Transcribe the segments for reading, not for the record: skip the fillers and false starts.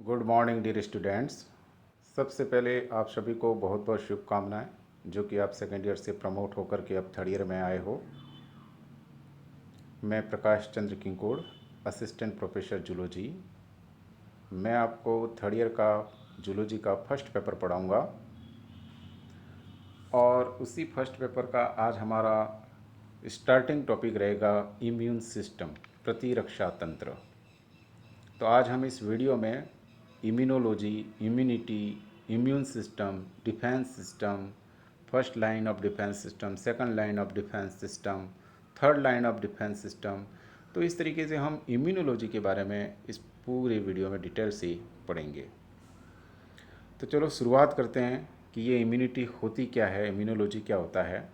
Good morning dear students. सबसे पहले आप सभी को बहुत बहुत शुभकामनाएं जो कि आप सेकेंड ईयर से प्रमोट होकर के अब थर्ड ईयर में आए हो। मैं Prakash Chandra किंकोड़, assistant professor zoology. मैं आपको थर्ड ईयर का जूलॉजी का फर्स्ट पेपर पढ़ाऊंगा और उसी फर्स्ट पेपर का आज हमारा स्टार्टिंग टॉपिक रहेगा इम्यून सिस्टम, प्रतिरक्षा तंत्र। तो आज हम इस वीडियो में immunology, immunity, immune system, defence system, first line of defence system, second line of defence system, third line of defence system, तो इस तरीके से हम इम्यूनोलॉजी के बारे में इस पूरे वीडियो में डिटेल से पढ़ेंगे। तो चलो शुरुआत करते हैं कि ये इम्यूनिटी होती क्या है, इम्यूनोलॉजी क्या होता है।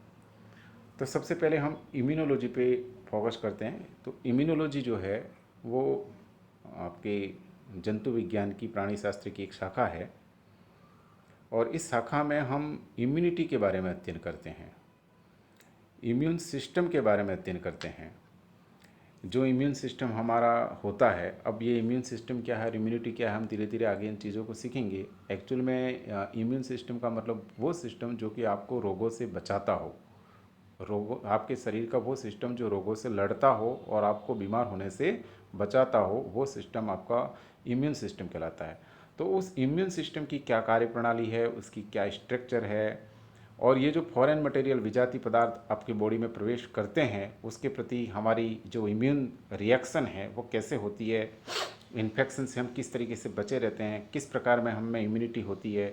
तो सबसे पहले हम इम्यूनोलॉजी पे फोकस करते हैं। तो इम्यूनोलॉजी जो है वो आपके जंतु विज्ञान की, प्राणी शास्त्र की एक शाखा है और इस शाखा में हम इम्यूनिटी के बारे में अध्ययन करते हैं, इम्यून सिस्टम के बारे में अध्ययन करते हैं। जो इम्यून सिस्टम हमारा होता है, अब ये इम्यून सिस्टम क्या है, इम्यूनिटी क्या है, हम धीरे धीरे आगे इन चीज़ों को सीखेंगे। एक्चुअल में इम्यून सिस्टम का मतलब वो सिस्टम जो कि आपको रोगों से बचाता हो, रोगों, आपके शरीर का वो सिस्टम जो रोगों से लड़ता हो और आपको बीमार होने से बचाता हो, वो सिस्टम आपका इम्यून सिस्टम कहलाता है। तो उस इम्यून सिस्टम की क्या कार्यप्रणाली है, उसकी क्या स्ट्रक्चर है, और ये जो फॉरेन मटेरियल, विजाती पदार्थ आपकी बॉडी में प्रवेश करते हैं, उसके प्रति हमारी जो इम्यून रिएक्शन है वो कैसे होती है, इन्फेक्शन से हम किस तरीके से बचे रहते हैं, किस प्रकार में हमें इम्यूनिटी होती है।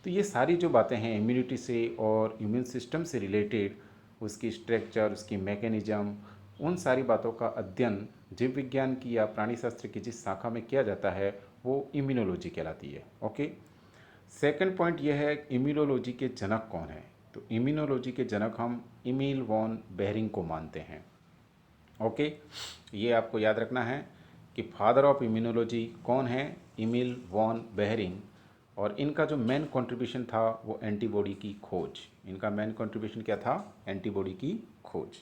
तो ये सारी जो बातें हैं इम्यूनिटी से और इम्यून सिस्टम से रिलेटेड, उसकी स्ट्रक्चर, उसकी मैकेनिज्म, उन सारी बातों का अध्ययन जीव विज्ञान की या प्राणी शास्त्र की जिस शाखा में किया जाता है वो इम्यूनोलॉजी कहलाती है। ओके। सेकंड पॉइंट यह है इम्यूनोलॉजी के जनक कौन है। तो इम्यूनोलॉजी के जनक हम इमील वॉन बेहरिंग को मानते हैं। ओके, ये आपको याद रखना है कि फादर ऑफ इम्यूनोलॉजी कौन है, इमील वॉन बेहरिंग। और इनका जो मेन कंट्रीब्यूशन था वो एंटीबॉडी की खोज। इनका मेन कंट्रीब्यूशन क्या था, एंटीबॉडी की खोज।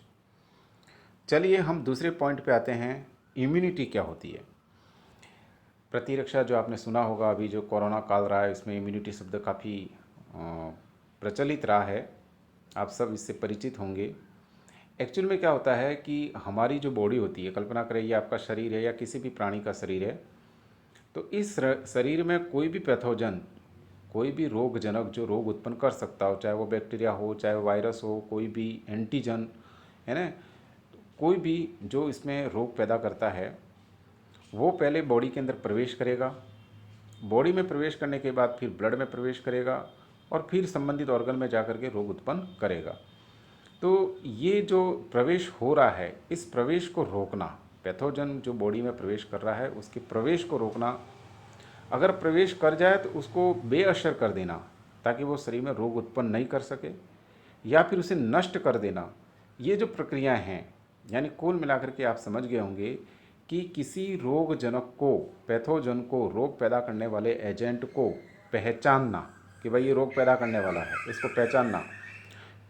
चलिए हम दूसरे पॉइंट पे आते हैं, इम्यूनिटी क्या होती है। प्रतिरक्षा जो आपने सुना होगा, अभी जो कोरोना काल रहा है इसमें इम्यूनिटी शब्द काफ़ी प्रचलित रहा है, आप सब इससे परिचित होंगे। एक्चुअल में क्या होता है कि हमारी जो बॉडी होती है, कल्पना करें ये आपका शरीर है या किसी भी प्राणी का शरीर है, तो इस शरीर में कोई भी पैथोजन, कोई भी रोगजनक जो रोग उत्पन्न कर सकता हो, चाहे वो बैक्टीरिया हो, चाहे वो वायरस हो, कोई भी एंटीजन है ना, कोई भी जो इसमें रोग पैदा करता है वो पहले बॉडी के अंदर प्रवेश करेगा। बॉडी में प्रवेश करने के बाद फिर ब्लड में प्रवेश करेगा और फिर संबंधित ऑर्गन में जाकर के रोग उत्पन्न करेगा। तो ये जो प्रवेश हो रहा है, इस प्रवेश को रोकना, पैथोजन जो बॉडी में प्रवेश कर रहा है उसके प्रवेश को रोकना, अगर प्रवेश कर जाए तो उसको बेअसर कर देना ताकि वो शरीर में रोग उत्पन्न नहीं कर सके, या फिर उसे नष्ट कर देना। ये जो प्रक्रियाएं हैं, यानी कुल मिलाकर के आप समझ गए होंगे कि किसी रोगजनक को, पैथोजन को, रोग पैदा करने वाले एजेंट को पहचानना कि भाई ये रोग पैदा करने वाला है, इसको पहचानना,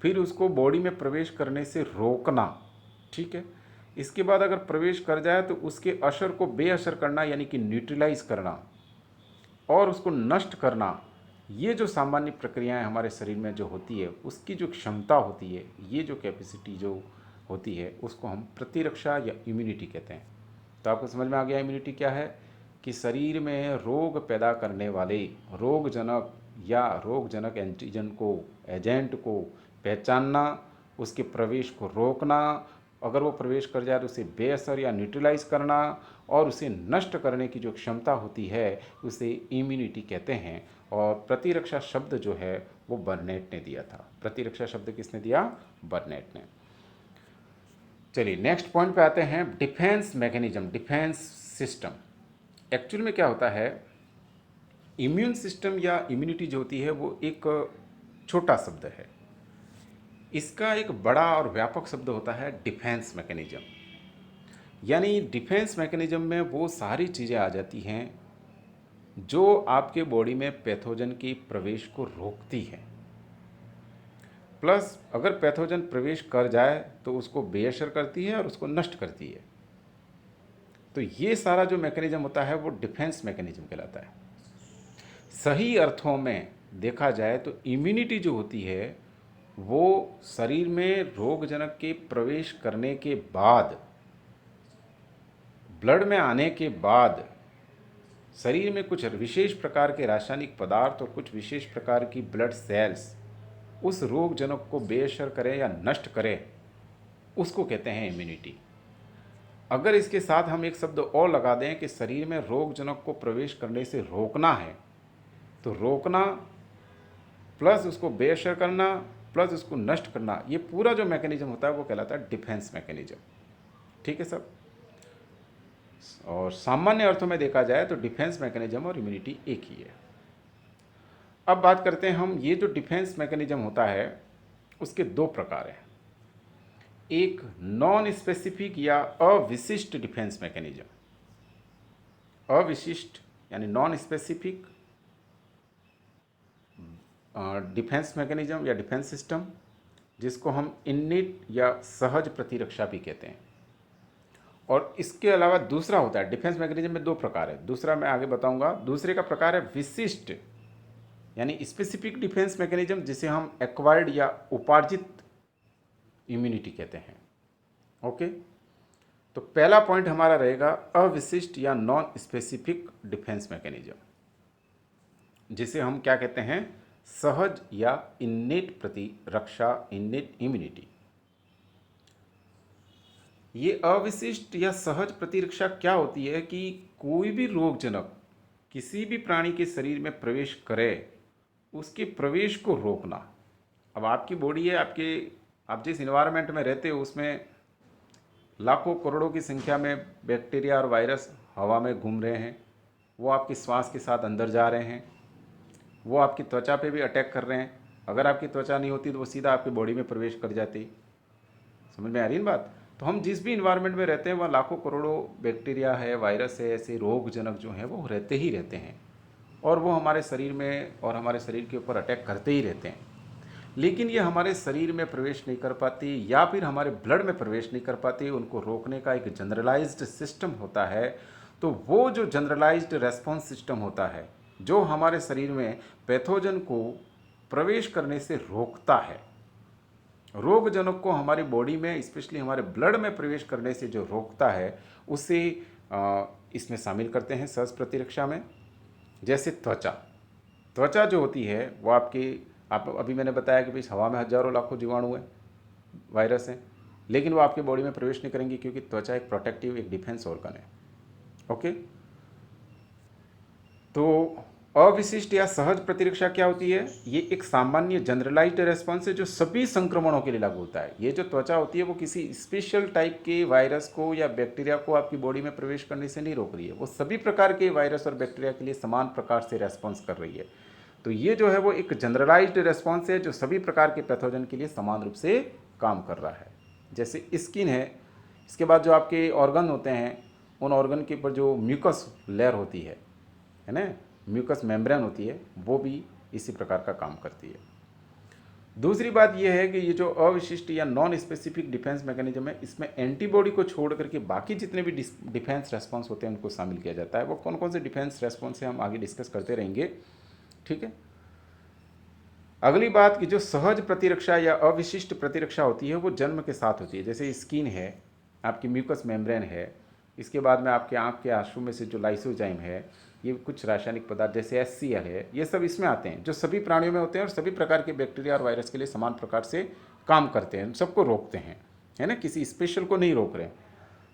फिर उसको बॉडी में प्रवेश करने से रोकना। ठीक है। इसके बाद अगर प्रवेश कर जाए तो उसके असर को बेअसर करना, यानी कि न्यूट्रलाइज करना और उसको नष्ट करना। ये जो सामान्य प्रक्रियाएं हमारे शरीर में जो होती है, उसकी जो क्षमता होती है, ये जो कैपेसिटी जो होती है, उसको हम प्रतिरक्षा या इम्यूनिटी कहते हैं। तो आपको समझ में आ गया इम्यूनिटी क्या है, कि शरीर में रोग पैदा करने वाले रोगजनक या रोगजनक एंटीजन को, एजेंट को पहचानना, उसके प्रवेश को रोकना, अगर वो प्रवेश कर जाए तो उसे बेअसर या न्यूट्रलाइज करना और उसे नष्ट करने की जो क्षमता होती है उसे इम्यूनिटी कहते हैं। और प्रतिरक्षा शब्द जो है वो बर्नेट ने दिया था। प्रतिरक्षा शब्द किसने दिया, बर्नेट ने। चलिए नेक्स्ट पॉइंट पे आते हैं, defence mechanism, defence system. Actual में क्या होता है, इम्यून सिस्टम या इम्यूनिटी जो होती है वो एक छोटा शब्द है, इसका एक बड़ा और व्यापक शब्द होता है डिफेंस मैकेनिज्म। यानी डिफेंस मैकेनिज्म में वो सारी चीज़ें आ जाती हैं जो आपके बॉडी में पैथोजन की प्रवेश को रोकती है, प्लस अगर पैथोजन प्रवेश कर जाए तो उसको बेअसर करती है और उसको नष्ट करती है। तो ये सारा जो मैकेनिज्म होता है वो डिफेंस मैकेनिज्म कहलाता है। सही अर्थों में देखा जाए तो इम्यूनिटी जो होती है वो शरीर में रोगजनक के प्रवेश करने के बाद, ब्लड में आने के बाद शरीर में कुछ विशेष प्रकार के रासायनिक पदार्थ और कुछ विशेष प्रकार की ब्लड सेल्स उस रोगजनक को बेअसर करें या नष्ट करें, उसको कहते हैं इम्यूनिटी। अगर इसके साथ हम एक शब्द और लगा दें कि शरीर में रोगजनक को प्रवेश करने से रोकना है, तो रोकना प्लस उसको बेअसर करना प्लस उसको नष्ट करना, ये पूरा जो मैकेनिज्म होता है वो कहलाता है डिफेंस मैकेनिज्म। ठीक है सब। और सामान्य अर्थों में देखा जाए तो डिफेंस मैकेनिज्म और इम्यूनिटी एक ही है। अब बात करते हैं हम, ये जो डिफेंस मैकेनिज्म होता है उसके दो प्रकार हैं। एक नॉन स्पेसिफिक या अविशिष्ट डिफेंस मैकेनिज्म। अविशिष्ट यानी नॉन स्पेसिफिक डिफेंस मैकेनिज्म या डिफेंस सिस्टम, जिसको हम इन्नेट या सहज प्रतिरक्षा भी कहते हैं। और इसके अलावा दूसरा होता है, डिफेंस मैकेनिज्म में दो प्रकार है, दूसरा मैं आगे बताऊंगा। दूसरे का प्रकार है विशिष्ट यानी स्पेसिफिक डिफेंस मैकेनिज्म, जिसे हम एक्वायर्ड या उपार्जित इम्यूनिटी कहते हैं। ओके, तो पहला पॉइंट हमारा रहेगा अविशिष्ट या नॉन स्पेसिफिक डिफेंस मैकेनिज्म, जिसे हम क्या कहते हैं, सहज या इन्नेट प्रतिरक्षा, इन्नेट इम्यूनिटी। ये अविशिष्ट या सहज प्रतिरक्षा क्या होती है कि कोई भी रोगजनक किसी भी प्राणी के शरीर में प्रवेश करे, उसके प्रवेश को रोकना। अब आपकी बॉडी है, आप जिस इन्वायरमेंट में रहते हो उसमें लाखों करोड़ों की संख्या में बैक्टीरिया और वायरस हवा में घूम रहे हैं, वो आपकी श्वास के साथ अंदर जा रहे हैं, वो आपकी त्वचा पे भी अटैक कर रहे हैं। अगर आपकी त्वचा नहीं होती तो वो सीधा आपकी बॉडी में प्रवेश कर जाती। समझ में आ रही है बात? तो हम जिस भी इन्वायरमेंट में रहते हैं वहाँ लाखों करोड़ों बैक्टीरिया है, वायरस है, ऐसे रोगजनक जो हैं वो रहते ही रहते हैं, और वो हमारे शरीर में और हमारे शरीर के ऊपर अटैक करते ही रहते हैं। लेकिन ये हमारे शरीर में प्रवेश नहीं कर पाती या फिर हमारे ब्लड में प्रवेश नहीं कर पाती। उनको रोकने का एक जनरलाइज्ड सिस्टम होता है। तो वो जो जनरलाइज्ड रेस्पॉन्स सिस्टम होता है जो हमारे शरीर में पैथोजन को प्रवेश करने से रोकता है, रोगजनक को हमारी बॉडी में स्पेशली हमारे ब्लड में प्रवेश करने से जो रोकता है, उसे इसमें शामिल करते हैं सहज प्रतिरक्षा में। जैसे त्वचा जो होती है वो आप अभी मैंने बताया कि भाई हवा में हजारों लाखों जीवाणु हैं, वायरस हैं, लेकिन वो आपकी बॉडी में प्रवेश नहीं करेंगी क्योंकि त्वचा एक प्रोटेक्टिव, एक डिफेंस ऑर्गन है। ओके, तो अविशिष्ट या सहज प्रतिरक्षा क्या होती है? ये एक सामान्य जनरलाइज्ड रेस्पॉन्स है जो सभी संक्रमणों के लिए लागू होता है। ये जो त्वचा होती है वो किसी स्पेशल टाइप के वायरस को या बैक्टीरिया को आपकी बॉडी में प्रवेश करने से नहीं रोक रही है, वो सभी प्रकार के वायरस और बैक्टीरिया के लिए समान प्रकार से रेस्पॉन्स कर रही है। तो ये जो है वो एक जनरलाइज्ड रेस्पॉन्स है जो सभी प्रकार के पैथोजन के लिए समान रूप से काम कर रहा है। जैसे स्किन है, इसके बाद जो आपके ऑर्गन होते हैं, उन ऑर्गन के ऊपर जो म्यूकस लेयर होती है ना, म्यूकस मेम्ब्रेन होती है, वो भी इसी प्रकार का काम करती है। दूसरी बात यह है कि ये जो अविशिष्ट या नॉन स्पेसिफिक डिफेंस मैकेनिज्म है, इसमें एंटीबॉडी को छोड़ करके बाकी जितने भी डिफेंस रेस्पॉन्स होते हैं उनको शामिल किया जाता है। वो कौन कौन से डिफेंस रेस्पॉन्स है हम आगे डिस्कस करते रहेंगे। ठीक है, अगली बात कि जो सहज प्रतिरक्षा या अविशिष्ट प्रतिरक्षा होती है वो जन्म के साथ होती है। जैसे स्किन है, आपकी म्यूकस मेम्ब्रेन है, इसके बाद में आपके आँख के आंसू में से जो लाइसोजाइम है, ये कुछ रासायनिक पदार्थ जैसे HCl है, ये सब इसमें आते हैं जो सभी प्राणियों में होते हैं और सभी प्रकार के बैक्टीरिया और वायरस के लिए समान प्रकार से काम करते हैं, सबको रोकते हैं, है ना, किसी स्पेशल को नहीं रोक रहे।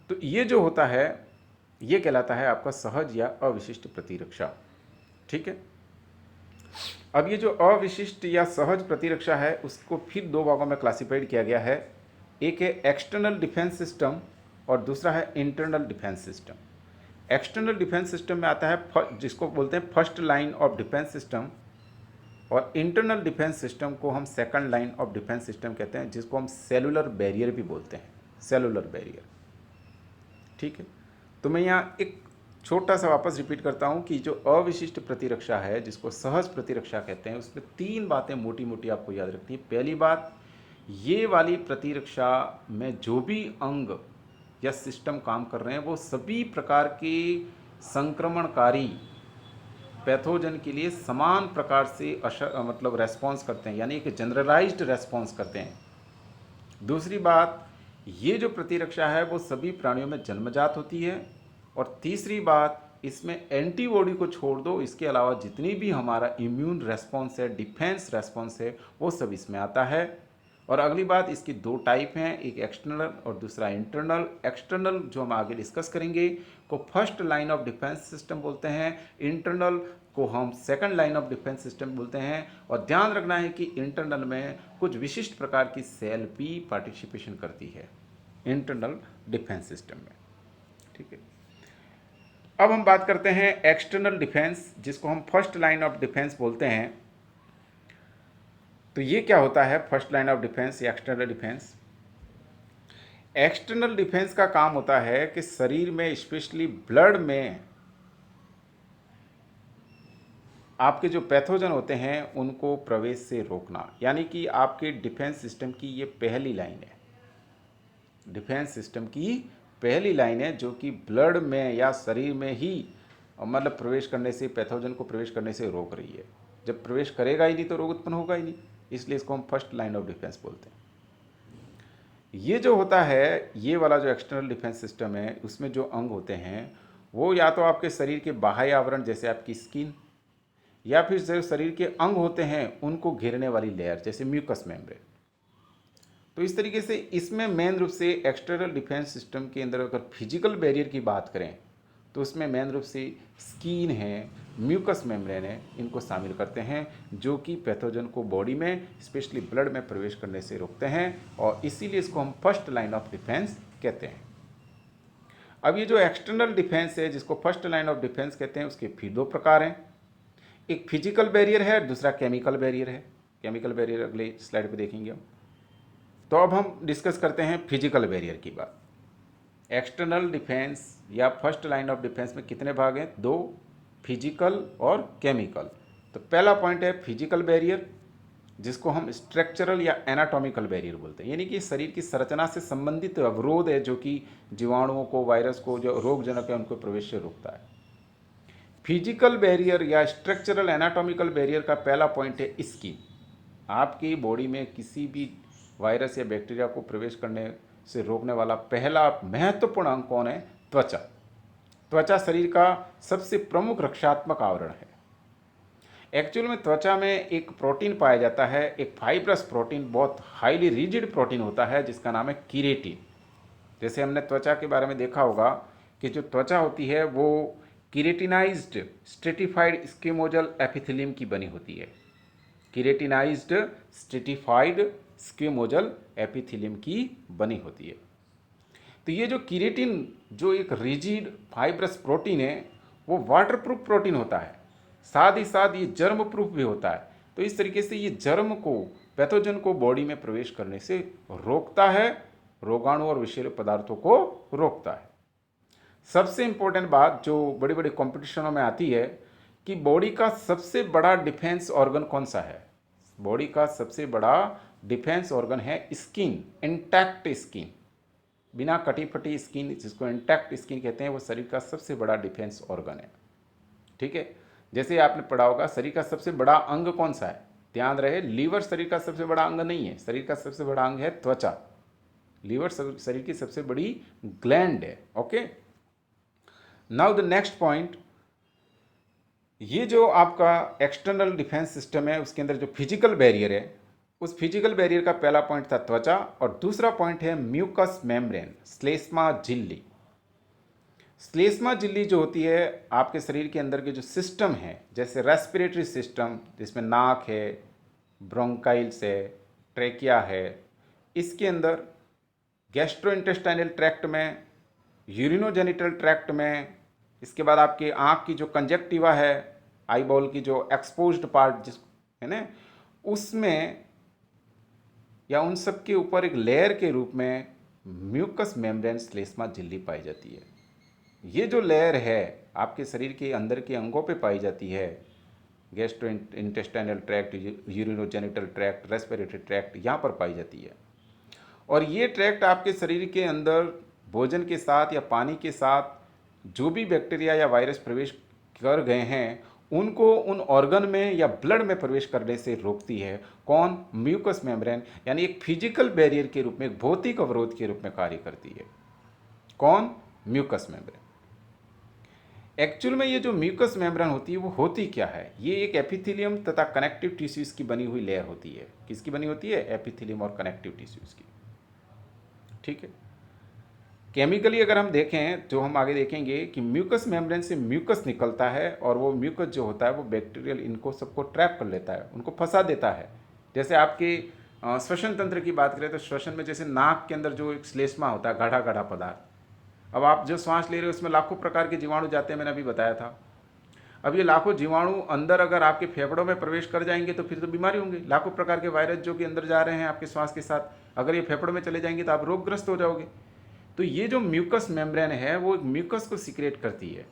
तो ये जो होता है ये कहलाता है आपका सहज या अविशिष्ट प्रतिरक्षा। ठीक है, अब ये जो अविशिष्ट या सहज प्रतिरक्षा है उसको फिर दो भागों में क्लासिफाइड किया गया है। एक है एक्सटर्नल डिफेंस सिस्टम और दूसरा है internal defence system. External defence system में आता है जिसको बोलते हैं first line of defence system, और इंटरनल डिफेंस सिस्टम को हम second line of defence system कहते हैं, जिसको हम सेलुलर बैरियर भी बोलते हैं, सेलुलर बैरियर। ठीक है, तो मैं यहाँ एक छोटा सा वापस रिपीट करता हूँ कि जो अविशिष्ट प्रतिरक्षा है जिसको सहज प्रतिरक्षा कहते हैं, उसमें तीन बातें मोटी मोटी आपको याद रखनी है। पहली बात, ये वाली प्रतिरक्षा में जो भी अंग या सिस्टम काम कर रहे हैं, वो सभी प्रकार के संक्रमणकारी पैथोजन के लिए समान प्रकार से मतलब रेस्पॉन्स करते हैं, यानी कि जनरलाइज्ड रेस्पॉन्स करते हैं। दूसरी बात, ये जो प्रतिरक्षा है वो सभी प्राणियों में जन्मजात होती है। और तीसरी बात, इसमें एंटीबॉडी को छोड़ दो, इसके अलावा जितनी भी हमारा इम्यून रेस्पॉन्स है, डिफेंस रेस्पॉन्स है, वो सब इसमें आता है। और अगली बात, इसकी दो टाइप हैं, एक एक्सटर्नल और दूसरा इंटरनल। एक्सटर्नल जो हम आगे डिस्कस करेंगे को first line of defence system बोलते हैं, इंटरनल को हम second line of defence system बोलते हैं। और ध्यान रखना है कि इंटरनल में कुछ विशिष्ट प्रकार की सेल भी पार्टिसिपेशन करती है इंटरनल डिफेंस सिस्टम में। ठीक है, अब हम बात करते हैं एक्सटर्नल डिफेंस, जिसको हम फर्स्ट लाइन ऑफ डिफेंस बोलते हैं। तो ये क्या होता है फर्स्ट लाइन ऑफ डिफेंस या एक्सटर्नल डिफेंस? एक्सटर्नल डिफेंस का काम होता है कि शरीर में, स्पेशली ब्लड में, आपके जो पैथोजन होते हैं उनको प्रवेश से रोकना, यानी कि आपके डिफेंस सिस्टम की ये पहली लाइन है। डिफेंस सिस्टम की पहली लाइन है जो कि ब्लड में या शरीर में ही मतलब प्रवेश करने से, पैथोजन को प्रवेश करने से रोक रही है। जब प्रवेश करेगा ही नहीं तो रोग उत्पन्न होगा ही नहीं, इसलिए इसको हम फर्स्ट लाइन ऑफ डिफेंस बोलते हैं। ये जो होता है, ये वाला जो एक्सटर्नल डिफेंस सिस्टम है, उसमें जो अंग होते हैं वो या तो आपके शरीर के बाह्य आवरण जैसे आपकी स्किन, या फिर जो शरीर के अंग होते हैं उनको घेरने वाली लेयर जैसे म्यूकस मेम्ब्रेन। तो इस तरीके से इसमें मेन रूप से एक्सटर्नल डिफेंस सिस्टम के अंदर अगर फिजिकल बैरियर की बात करें तो उसमें मेन रूप से स्किन है, म्यूकस मेम्ब्रेन है, इनको शामिल करते हैं, जो कि पैथोजन को बॉडी में, स्पेशली ब्लड में प्रवेश करने से रोकते हैं। और इसीलिए इसको हम फर्स्ट लाइन ऑफ डिफेंस कहते हैं। अब ये जो एक्सटर्नल डिफेंस है, जिसको फर्स्ट लाइन ऑफ डिफेंस कहते हैं, उसके फिर दो प्रकार हैं। एक फिजिकल बैरियर है, दूसरा केमिकल बैरियर है। केमिकल बैरियर अगले स्लाइड पे देखेंगे हम। तो अब हम डिस्कस करते हैं फिजिकल बैरियर की बात। एक्सटर्नल डिफेंस या फर्स्ट लाइन ऑफ डिफेंस में कितने भाग हैं? दो, फिजिकल और केमिकल। तो पहला पॉइंट है फिजिकल बैरियर, जिसको हम स्ट्रक्चरल या एनाटॉमिकल बैरियर बोलते हैं, यानी कि शरीर की संरचना से संबंधित अवरोध है जो कि जीवाणुओं को, वायरस को, जो रोगजनक है उनको प्रवेश से रोकता है। फिजिकल बैरियर या स्ट्रक्चरल एनाटॉमिकल बैरियर का पहला पॉइंट है स्किन। आपकी बॉडी में किसी भी वायरस या बैक्टीरिया को प्रवेश करने से रोकने वाला पहला महत्वपूर्ण अंग कौन है? त्वचा। त्वचा शरीर का सबसे प्रमुख रक्षात्मक आवरण है। एक्चुअल में त्वचा में एक प्रोटीन पाया जाता है, एक फाइब्रस प्रोटीन, बहुत हाईली रिजिड प्रोटीन होता है, जिसका नाम है कीरेटिन। जैसे हमने त्वचा के बारे में देखा होगा कि जो त्वचा होती है वो कीरेटिनाइज्ड स्ट्रेटिफाइड स्क्विमोजल एपिथेलियम की बनी होती है। कीरेटिनाइज्ड स्ट्रेटिफाइड स्क्विमोजल एपिथेलियम की बनी होती है। तो ये जो कीरेटिन, जो एक रिजिड फाइब्रस प्रोटीन है, वो वाटरप्रूफ प्रोटीन होता है, साथ ही साथ ये जर्म प्रूफ भी होता है। तो इस तरीके से ये जर्म को, पैथोजन को बॉडी में प्रवेश करने से रोकता है, रोगाणु और विषैले पदार्थों को रोकता है। सबसे इंपॉर्टेंट बात जो बड़े बड़े कॉम्पिटिशनों में आती है कि बॉडी का सबसे बड़ा डिफेंस ऑर्गन कौन सा है? बॉडी का सबसे बड़ा डिफेंस ऑर्गन है स्किन, इंटैक्ट स्किन, बिना कटी फटी स्किन, जिसको इंटैक्ट स्किन कहते हैं, वो शरीर का सबसे बड़ा डिफेंस ऑर्गन है। ठीक है, जैसे आपने पढ़ा होगा शरीर का सबसे बड़ा अंग कौन सा है? ध्यान रहे, लीवर शरीर का सबसे बड़ा अंग नहीं है, शरीर का सबसे बड़ा अंग है त्वचा। लीवर शरीर की सबसे बड़ी ग्लैंड है। Okay, now the next point, ये जो आपका एक्सटर्नल डिफेंस सिस्टम है उसके अंदर जो फिजिकल बैरियर है, उस फिजिकल बैरियर का पहला पॉइंट था त्वचा और दूसरा पॉइंट है म्यूकस मेम्ब्रेन, श्लेष्मा झिल्ली। श्लेष्मा झिल्ली जो होती है आपके शरीर के अंदर के जो सिस्टम है, जैसे रेस्पिरेटरी सिस्टम जिसमें नाक है, ब्रोंकाइल्स है, ट्रेकिया है, इसके अंदर गैस्ट्रोइंटेस्टाइनल ट्रैक्ट में, यूरिनोजेनिटल ट्रैक्ट में, इसके बाद आपके आँख की जो कंजक्टिवा है, आई बॉल की जो एक्सपोज्ड पार्ट जिस है ना, उसमें या उन सब के ऊपर एक लेयर के रूप में म्यूकस मेम्ब्रेन श्लेष्मा झिल्ली पाई जाती है। ये जो लेयर है आपके शरीर के अंदर के अंगों पे पाई जाती है, gastro intestinal tract, urinogenital tract, respiratory tract, यहाँ पर पाई जाती है। और ये ट्रैक्ट आपके शरीर के अंदर भोजन के साथ या पानी के साथ जो भी बैक्टीरिया या वायरस प्रवेश कर गए हैं उनको उन ऑर्गन में या ब्लड में प्रवेश करने से रोकती है। कौन? म्यूकस मेम्ब्रेन, यानी एक फिजिकल बैरियर के रूप में, एक भौतिक अवरोध के रूप में कार्य करती है। कौन? Mucus membrane. एक्चुअल में ये जो म्यूकस मेम्ब्रेन होती है वो होती क्या है? ये एक एपिथेलियम तथा कनेक्टिव टिश्यूज की बनी हुई लेयर होती है। किसकी बनी होती है? एपिथेलियम और कनेक्टिव टिश्यूज की। ठीक है। केमिकली अगर हम देखें, जो हम आगे देखेंगे कि म्यूकस मेम्ब्रेन से म्यूकस निकलता है और वो म्यूकस जो होता है वो बैक्टीरियल इनको सबको ट्रैप कर लेता है, उनको फंसा देता है। जैसे आपके श्वसन तंत्र की बात करें तो श्वसन में जैसे नाक के अंदर जो एक श्लेष्मा होता है, गाढ़ा गाढ़ा पदार्थ, अब आप जो श्वास ले रहे हो उसमें लाखों प्रकार के जीवाणु जाते हैं, मैंने अभी बताया था। अब ये लाखों जीवाणु अंदर अगर आपके फेफड़ों में प्रवेश कर जाएंगे तो फिर तो बीमारी होंगी। लाखों प्रकार के वायरस जो कि अंदर जा रहे हैं आपके श्वास के साथ, अगर ये फेफड़ों में चले जाएंगे तो आप रोगग्रस्त हो जाओगे। तो ये जो म्यूकस मेम्ब्रेन है वो म्यूकस को सीक्रेट करती है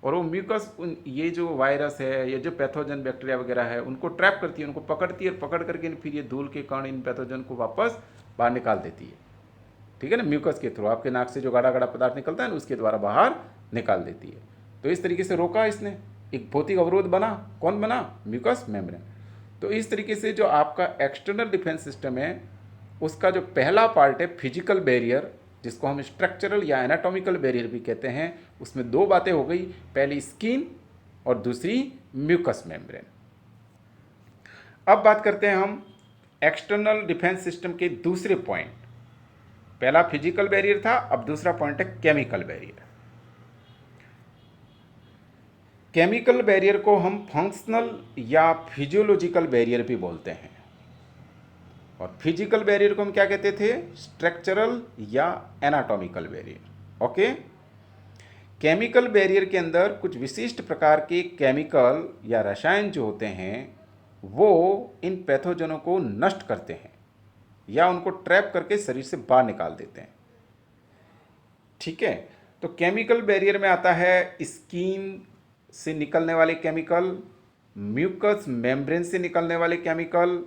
और वो म्यूकस ये जो वायरस है, ये जो पैथोजन बैक्टीरिया वगैरह है उनको ट्रैप करती है, उनको पकड़ती है और पकड़ करके फिर ये धूल के कण इन पैथोजन को वापस बाहर निकाल देती है। ठीक है ना, म्यूकस के थ्रू आपके नाक से जो गाढ़ा गाढ़ा पदार्थ निकलता है ना उसके द्वारा बाहर निकाल देती है। तो इस तरीके से रोका इसने, एक भौतिक अवरोध बना। कौन बना? Mucous membrane. तो इस तरीके से जो आपका एक्सटर्नल डिफेंस सिस्टम है उसका जो पहला पार्ट है फिजिकल बैरियर, जिसको हम स्ट्रक्चरल या एनाटॉमिकल बैरियर भी कहते हैं, उसमें दो बातें हो गई, पहली स्किन और दूसरी म्यूकस मेम्ब्रेन। अब बात करते हैं हम एक्सटर्नल डिफेंस सिस्टम के दूसरे पॉइंट। पहला फिजिकल बैरियर था, अब दूसरा पॉइंट है केमिकल बैरियर। केमिकल बैरियर को हम फंक्शनल या फिजियोलॉजिकल बैरियर भी बोलते हैं और फिजिकल बैरियर को हम क्या कहते थे? स्ट्रक्चरल या anatomical barrier. Okay. Chemical barrier के अंदर कुछ विशिष्ट प्रकार के केमिकल या रसायन जो होते हैं वो इन पैथोजनों को नष्ट करते हैं या उनको ट्रैप करके शरीर से बाहर निकाल देते हैं। ठीक है। तो केमिकल बैरियर में आता है स्किन से निकलने वाले केमिकल, म्यूकस मेम्ब्रेन से निकलने वाले केमिकल,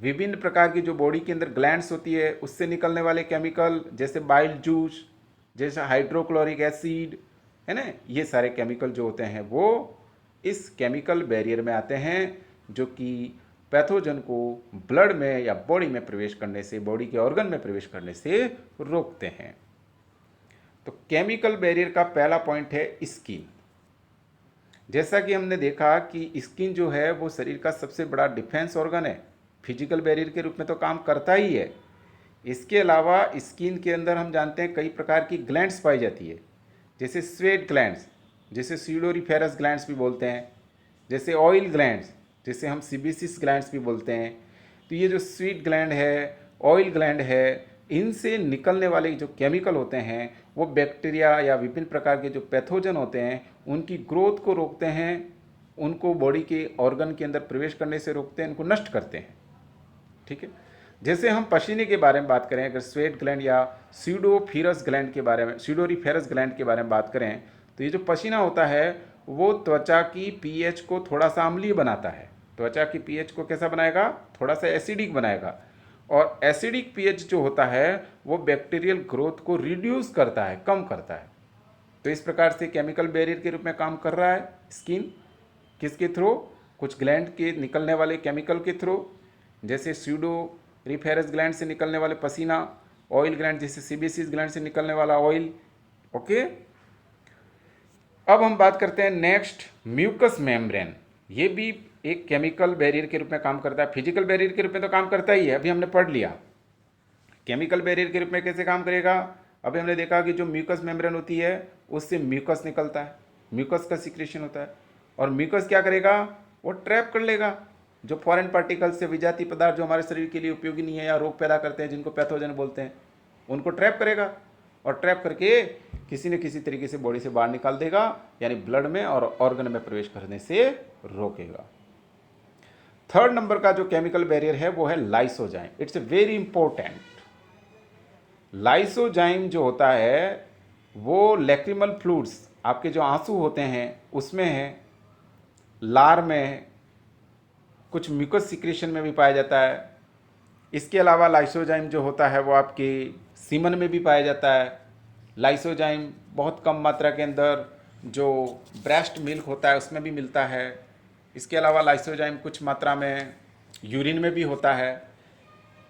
विभिन्न प्रकार की जो बॉडी के अंदर ग्लैंड्स होती है उससे निकलने वाले केमिकल, जैसे बाइल जूस, जैसे हाइड्रोक्लोरिक एसिड, है ना, ये सारे केमिकल जो होते हैं वो इस केमिकल बैरियर में आते हैं, जो कि पैथोजन को ब्लड में या बॉडी में प्रवेश करने से, बॉडी के ऑर्गन में प्रवेश करने से रोकते हैं। तो केमिकल बैरियर का पहला पॉइंट है स्किन। जैसा कि हमने देखा कि स्किन जो है वो शरीर का सबसे बड़ा डिफेंस ऑर्गन है, फिजिकल बैरियर के रूप में तो काम करता ही है। इसके अलावा स्किन के अंदर हम जानते हैं कई प्रकार की ग्लैंड्स पाई जाती है, जैसे स्वेट ग्लैंड्स, जैसे सीडोरिफेरस ग्लैंड्स भी बोलते हैं, जैसे ऑयल ग्लैंड्स, जैसे हम सीबेसिस ग्लैंड्स भी बोलते हैं। तो ये जो स्वीट ग्लैंड है, ऑयल ग्लैंड है, इनसे निकलने वाले जो केमिकल होते हैं वो बैक्टीरिया या विभिन्न प्रकार के जो पैथोजन होते हैं उनकी ग्रोथ को रोकते हैं, उनको बॉडी के ऑर्गन के अंदर प्रवेश करने से रोकते हैं, उनको नष्ट करते हैं। ठीक है। जैसे हम पसीने के बारे में बात करें, अगर स्वेट ग्लैंड या सीडोरिफेरस ग्लैंड के बारे में बात करें, तो ये जो पसीना होता है वो त्वचा की पीएच को थोड़ा सा अम्लीय बनाता है। त्वचा की पीएच को कैसा बनाएगा? थोड़ा सा एसिडिक बनाएगा। और एसिडिक पीएच जो होता है वो बैक्टीरियल ग्रोथ को रिड्यूस करता है, कम करता है। तो इस प्रकार से केमिकल बैरियर के रूप में काम कर रहा है स्किन। किसके थ्रू? कुछ ग्लैंड के निकलने वाले केमिकल के थ्रू, जैसे सीडोरिफेरस ग्लैंड से निकलने वाले पसीना, ऑयल ग्लैंड जैसे सीबेसिस ग्लैंड से निकलने वाला ऑयल। ओके। अब हम बात करते हैं नेक्स्ट, म्यूकस मेम्ब्रेन। ये भी एक केमिकल बैरियर के रूप में काम करता है, फिजिकल बैरियर के रूप में तो काम करता ही है, अभी हमने पढ़ लिया। केमिकल बैरियर के रूप में कैसे काम करेगा? अभी हमने देखा कि जो म्यूकस मेम्ब्रेन होती है उससे म्यूकस निकलता है, म्यूकस का सिक्रेशन होता है, और म्यूकस क्या करेगा? वो ट्रैप कर लेगा जो फॉरेन पार्टिकल्स से विजातीय पदार्थ जो हमारे शरीर के लिए उपयोगी नहीं है या रोग पैदा करते हैं, जिनको पैथोजन बोलते हैं, उनको ट्रैप करेगा और ट्रैप करके किसी न किसी तरीके से बॉडी से बाहर निकाल देगा, यानी ब्लड में और ऑर्गन में प्रवेश करने से रोकेगा। थर्ड नंबर का जो केमिकल बैरियर है वो है lysozyme. It's a very important. Lysozyme जो होता है वो लैक्रिमल फ्लूइड्स, आपके जो आंसू होते हैं उसमें है, लार में है, कुछ म्यूकस सिक्रेशन में भी पाया जाता है। इसके अलावा लाइसोजाइम जो होता है वो आपके सीमन में भी पाया जाता है, लाइसोजाइम बहुत कम मात्रा के अंदर जो ब्रेस्ट मिल्क होता है उसमें भी मिलता है। इसके अलावा लाइसोजाइम कुछ मात्रा में यूरिन में भी होता है।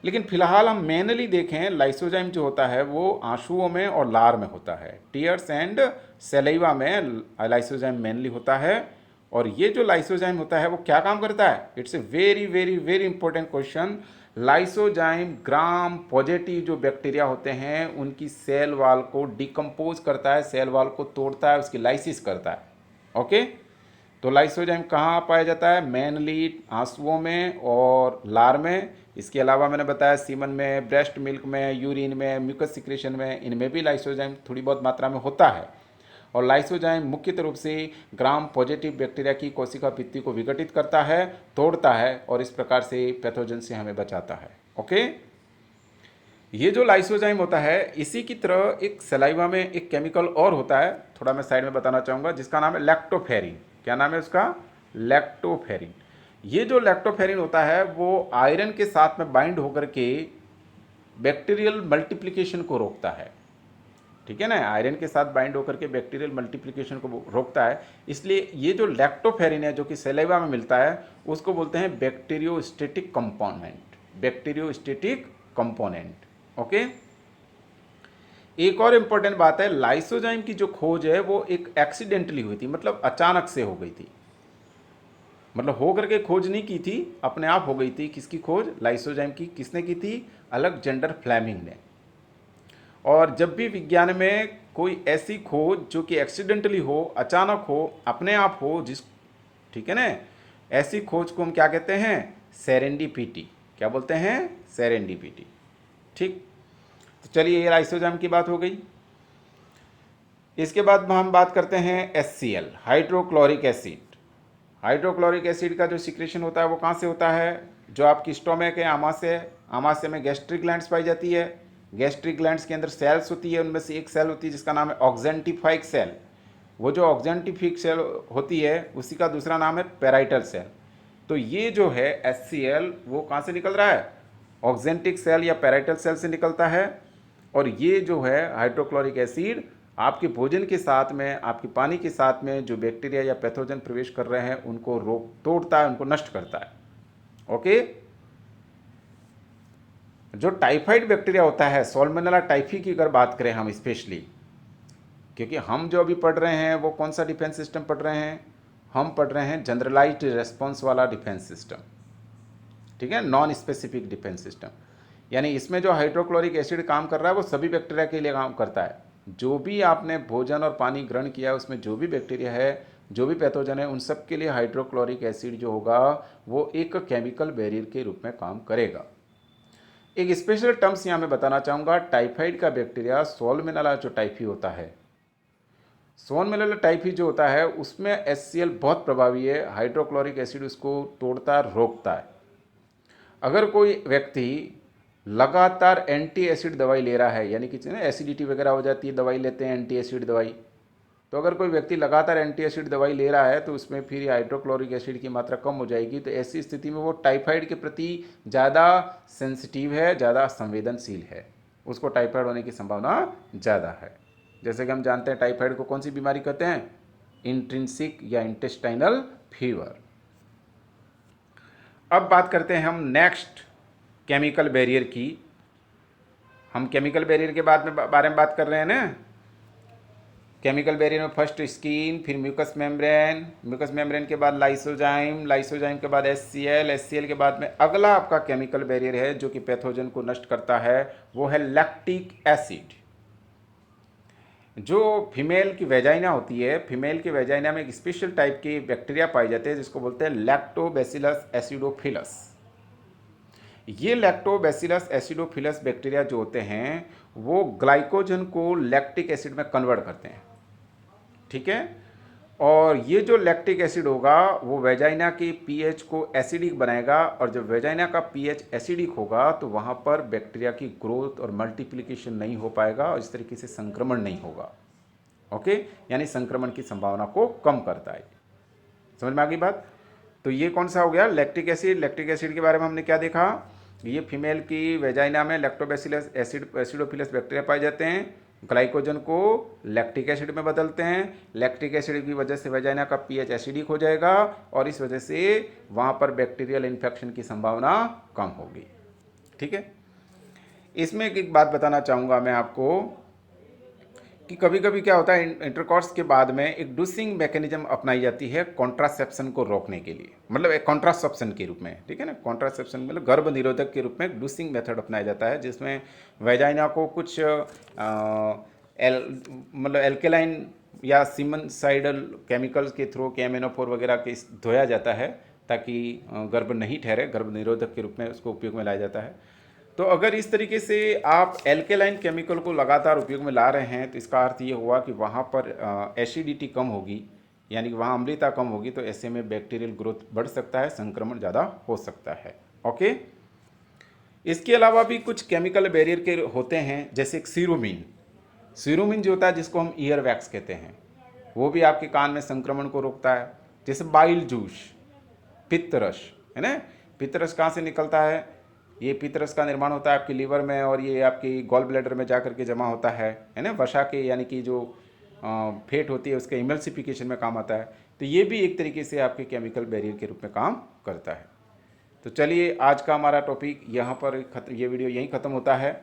लेकिन फिलहाल हम मेनली देखें, लाइसोजाइम जो होता है वो आंसुओं में और लार में होता है। टीयर्स एंड सेलाइवा में लाइसोजाइम मेनली होता है। और ये जो लाइसोजाइम होता है वो क्या काम करता है? It's a very very very important question. Lysozyme gram positive जो बैक्टीरिया होते हैं उनकी सेल वाल को डिकम्पोज करता है, सेल वाल को तोड़ता है, उसकी लाइसिस करता है। ओके, तो लाइसोजाइम कहाँ पाया जाता है? मेनली आंसुओं में और लार में। इसके अलावा मैंने बताया सीमन में, ब्रेस्ट मिल्क में, यूरिन में, म्यूकस सिक्रेशन में, इनमें भी लाइसोजाइम थोड़ी बहुत मात्रा में होता है। और लाइसोजाइम मुख्यतः रूप से ग्राम पॉजिटिव बैक्टीरिया की कोशिका भित्ति को विघटित करता है, तोड़ता है और इस प्रकार से पैथोजन से हमें बचाता है। ओके, ये जो लाइसोजाइम होता है इसी की तरह एक सलाइवा में एक केमिकल और होता है, थोड़ा मैं साइड में बताना चाहूँगा, जिसका नाम है लैक्टोफेरिन। क्या नाम है उसका? लैक्टोफेरिन। ये जो लैक्टोफेरिन होता है वो आयरन के साथ में बाइंड होकर के बैक्टीरियल मल्टीप्लिकेशन को रोकता है। ठीक है ना, आयरन के साथ बाइंड होकर के बैक्टीरियल मल्टीप्लिकेशन को रोकता है। इसलिए ये जो लैक्टोफेरिन है जो कि सलाइवा में मिलता है उसको बोलते हैं bacteriostatic component. Bacteriostatic component. Okay, एक और इंपॉर्टेंट बात है, लाइसोजाइम की जो खोज है वो एक एक्सीडेंटली हुई थी, मतलब अचानक से हो गई थी। मतलब हो करके खोज नहीं की थी, अपने आप हो गई थी। किसकी खोज? लाइसोजाइम की। किसने की थी? अलेक्जेंडर फ्लेमिंग ने। और जब भी विज्ञान में कोई ऐसी खोज जो कि एक्सीडेंटली हो, अचानक हो, अपने आप हो, ठीक है ना, ऐसी खोज को हम क्या कहते हैं? सेरेंडिपिटी। क्या बोलते हैं? सेरेंडिपिटी। ठीक, तो चलिए ये लाइसोजाइम की बात हो गई। इसके बाद हम बात करते हैं HCl, hydrochloric acid. Hydrochloric acid का जो सिक्रेशन होता है वो कहाँ से होता है? जो आपकी स्टोमक है, आमाशय में गैस्ट्रिक ग्लैंड्स पाई जाती है। गैस्ट्रिक ग्लैंड्स के अंदर सेल्स होती है, उनमें से एक सेल होती है जिसका नाम है ऑक्जेंटिफाइक सेल। वो जो ऑक्जेंटिफिक सेल होती है उसी का दूसरा नाम है पेराइटल सेल। तो ये जो है HCl वो कहाँ से निकल रहा है? ऑक्जेंटिक सेल या पेराइटल सेल से निकलता है। और ये जो है हाइड्रोक्लोरिक एसिड आपके भोजन के साथ में, आपके पानी के साथ में जो बैक्टीरिया या पैथोजन प्रवेश कर रहे हैं उनको तोड़ता है, उनको नष्ट करता है। ओके, जो टाइफाइड बैक्टीरिया होता है, सॉल्मोनेला टाइफी की अगर बात करें हम स्पेशली, क्योंकि हम जो अभी पढ़ रहे हैं वो कौन सा डिफेंस सिस्टम पढ़ रहे हैं? हम पढ़ रहे हैं जनरलाइज्ड रेस्पॉन्स वाला डिफेंस सिस्टम। ठीक है, नॉन स्पेसिफिक डिफेंस सिस्टम। यानी इसमें जो हाइड्रोक्लोरिक एसिड काम कर रहा है वो सभी बैक्टीरिया के लिए काम करता है। जो भी आपने भोजन और पानी ग्रहण किया उसमें जो भी बैक्टीरिया है, जो भी पैथोजन है, उन सब के लिए हाइड्रोक्लोरिक एसिड जो होगा वो एक केमिकल बैरियर के रूप में काम करेगा। एक स्पेशल टर्म्स यहाँ मैं बताना चाहूँगा, टाइफाइड का बैक्टीरिया सॉल्मोनेला जो टाइफी होता है, सॉल्मोनेला टाइफी जो होता है उसमें HCl बहुत प्रभावी है। हाइड्रोक्लोरिक एसिड उसको तोड़ता है, रोकता है। अगर कोई व्यक्ति लगातार एंटी एसिड दवाई ले रहा है, यानी कि एसिडिटी वगैरह हो जाती है, दवाई लेते हैं एंटी एसिड दवाई, तो अगर कोई व्यक्ति लगातार एंटी एसिड दवाई ले रहा है तो उसमें फिर हाइड्रोक्लोरिक एसिड की मात्रा कम हो जाएगी। तो ऐसी स्थिति में वो टाइफाइड के प्रति ज़्यादा सेंसिटिव है, ज़्यादा संवेदनशील है, उसको टाइफाइड होने की संभावना ज़्यादा है। जैसे कि हम जानते हैं टाइफाइड को कौन सी बीमारी कहते हैं? इंट्रिंसिक या इंटेस्टाइनल फीवर। अब बात करते हैं हम नेक्स्ट केमिकल बैरियर की। हम केमिकल बैरियर के बारे में बात कर रहे हैं ना। केमिकल बैरियर में फर्स्ट स्किन, फिर म्यूकस मेम्ब्रेन, म्यूकस मेम्ब्रेन के बाद लाइसोजाइम, लाइसोजाइम के बाद HCl, HCl के बाद में अगला आपका केमिकल बैरियर है जो कि पैथोजन को नष्ट करता है, वो है लैक्टिक एसिड। जो फीमेल की वेजाइना होती है, फीमेल की वेजाइना में एक स्पेशल टाइप की बैक्टीरिया पाए जाते हैं जिसको बोलते हैं लैक्टोबैसिलस एसिडोफिलस। ये लैक्टोबैसिलस एसिडोफिलस बैक्टीरिया जो होते हैं वो ग्लाइकोजन को लैक्टिक एसिड में कन्वर्ट करते हैं। ठीक है, और ये जो लैक्टिक एसिड होगा वो वेजाइना की पीएच को एसिडिक बनाएगा, और जब वेजाइना का पीएच एसिडिक होगा तो वहाँ पर बैक्टीरिया की ग्रोथ और मल्टीप्लिकेशन नहीं हो पाएगा और इस तरीके से संक्रमण नहीं होगा। ओके, यानी संक्रमण की संभावना को कम करता है। समझ में आ गई बात? तो ये कौन सा हो गया? Lactic acid. लैक्टिक एसिड के बारे में हमने क्या देखा? ये फीमेल की वेजाइना में लैक्टोबैसिलस एसिडोफिलस बैक्टीरिया पाए जाते हैं ग्लाइकोजन को लैक्टिक एसिड में बदलते हैं। लैक्टिक एसिड की वजह से वेजाइना का पीएच एसिडिक हो जाएगा और इस वजह से वहाँ पर बैक्टीरियल इन्फेक्शन की संभावना कम होगी। ठीक है। इसमें एक बात बताना चाहूँगा मैं आपको कि कभी कभी क्या होता है, इंटरकॉर्स के बाद में एक डूसिंग मैकेनिज्म अपनाई जाती है कॉन्ट्रासेप्शन को रोकने के लिए, मतलब एक कॉन्ट्रासेप्शन के रूप में। ठीक है ना, कॉन्ट्रासेप्शन मतलब गर्भ निरोधक के रूप में एक डूसिंग मेथड अपनाया जाता है, जिसमें वेजाइना को कुछ मतलब एल्केलाइन या सीमनसाइडल केमिकल्स के थ्रू केमिनोफोर वगैरह के धोया जाता है ताकि गर्भ नहीं ठहरे, गर्भ निरोधक के रूप में उसको उपयोग में लाया जाता है। तो अगर इस तरीके से आप एल्केलाइन केमिकल को लगातार उपयोग में ला रहे हैं तो इसका अर्थ ये हुआ कि वहाँ पर एसिडिटी कम होगी, यानी कि वहाँ अम्लता कम होगी, तो ऐसे में बैक्टीरियल ग्रोथ बढ़ सकता है, संक्रमण ज़्यादा हो सकता है। ओके। इसके अलावा भी कुछ केमिकल बैरियर के होते हैं, जैसे एक सीरोमिन। सीरोमिन जो होता है, जिसको हम ईयर वैक्स कहते हैं, वो भी आपके कान में संक्रमण को रोकता है। जैसे बाइल जूस, पित्तरस, है ना। पित्तरस कहाँ से निकलता है? ये पित्तरस का निर्माण होता है आपके लीवर में और ये आपकी गॉल ब्लैडर में जा करके जमा होता है ना। वसा के यानी कि जो फेट होती है उसके इमल्सिफिकेशन में काम आता है। तो ये भी एक तरीके से आपके केमिकल बैरियर के रूप में काम करता है। तो चलिए, आज का हमारा टॉपिक यहाँ पर ये वीडियो यहीं ख़त्म होता है।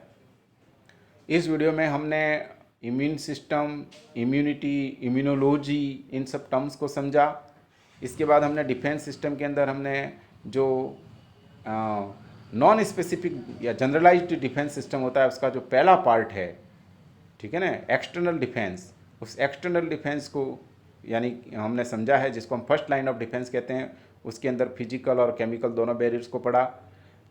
इस वीडियो में हमने इम्यून सिस्टम, इम्यूनिटी, इम्यूनोलॉजी, इन सब टर्म्स को समझा। इसके बाद हमने डिफेंस सिस्टम के अंदर हमने जो नॉन स्पेसिफिक या जनरलाइज्ड डिफेंस सिस्टम होता है, उसका जो पहला पार्ट है, ठीक है ना, एक्सटर्नल डिफेंस, उस एक्सटर्नल डिफेंस को यानी हमने समझा है, जिसको हम फर्स्ट लाइन ऑफ डिफेंस कहते हैं। उसके अंदर फिजिकल और केमिकल दोनों बैरियर्स को पढ़ा।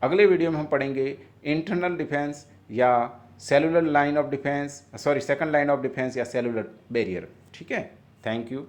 अगले वीडियो में हम पढ़ेंगे इंटरनल डिफेंस या cellular line of defence, sorry second line of defence या सेलुलर बैरियर। ठीक है। Thank you.